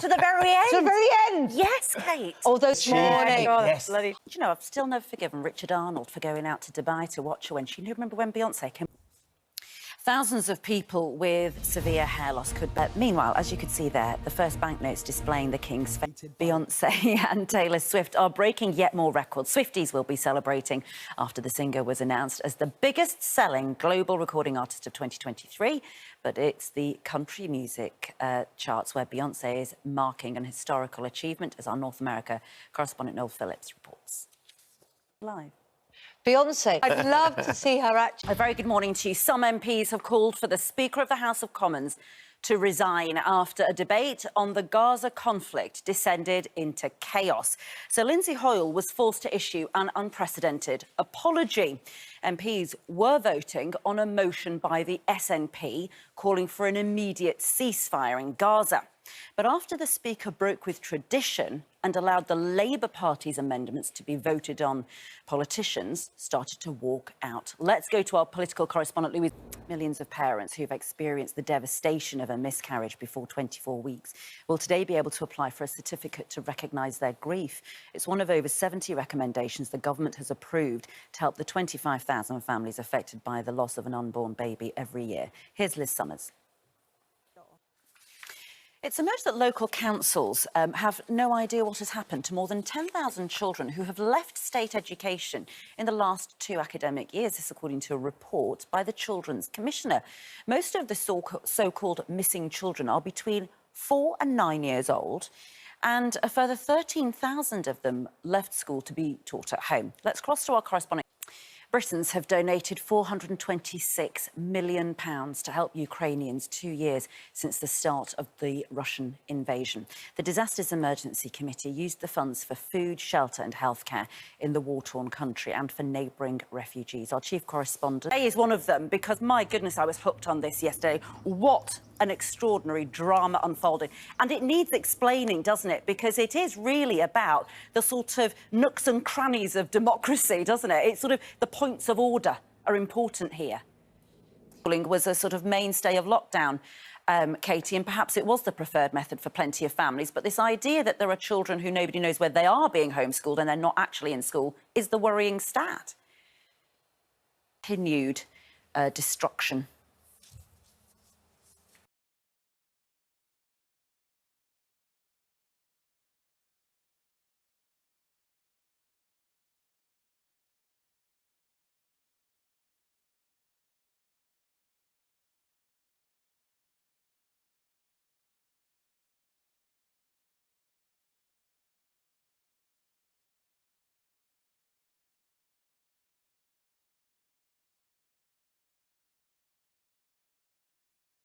To the very end. To the very end. Yes, Kate. Although this morning. Yes. Bloody... Do you know, I've still never forgiven Richard Arnold for going out to Dubai to watch her when she... Remember when Beyonce came? Thousands of people with severe hair loss could... meanwhile, as you could see there, the first banknotes displaying the King's face. Beyonce and Taylor Swift are breaking yet more records. Swifties will be celebrating after the singer was announced as the biggest-selling global recording artist of 2023. But it's the country music charts where Beyonce is marking an historical achievement, as our North America correspondent Noel Phillips reports. Live. Beyonce, I'd love to see her actually. A very good morning to you. Some MPs have called for the Speaker of the House of Commons to resign after a debate on the Gaza conflict descended into chaos. So Lindsay Hoyle was forced to issue an unprecedented apology. MPs were voting on a motion by the SNP calling for an immediate ceasefire in Gaza. But after the Speaker broke with tradition and allowed the Labour Party's amendments to be voted on, politicians started to walk out. Let's go to our political correspondent, Louise. Millions of parents who've experienced the devastation of a miscarriage before 24 weeks will today be able to apply for a certificate to recognise their grief. It's one of over 70 recommendations the government has approved to help the 25,000 families affected by the loss of an unborn baby every year. Here's Liz Summers. It's emerged that local councils have no idea what has happened to more than 10,000 children who have left state education in the last 2 academic years, this according to a report by the Children's Commissioner. Most of the so-called missing children are between 4 and 9 years old, and a further 13,000 of them left school to be taught at home. Let's cross to our correspondent. Britons have donated £426 million to help Ukrainians 2 years since the start of the Russian invasion. The Disasters Emergency Committee used the funds for food, shelter and healthcare in the war-torn country and for neighbouring refugees. Our chief correspondent is one of them because, my goodness, I was hooked on this yesterday. What an extraordinary drama unfolding. And it needs explaining, doesn't it? Because it is really about the sort of nooks and crannies of democracy, doesn't it? It's sort of the points of order are important here. Schooling was a sort of mainstay of lockdown, Katie, and perhaps it was the preferred method for plenty of families. But this idea that there are children who nobody knows where they are being homeschooled and they're not actually in school is the worrying stat. Continued destruction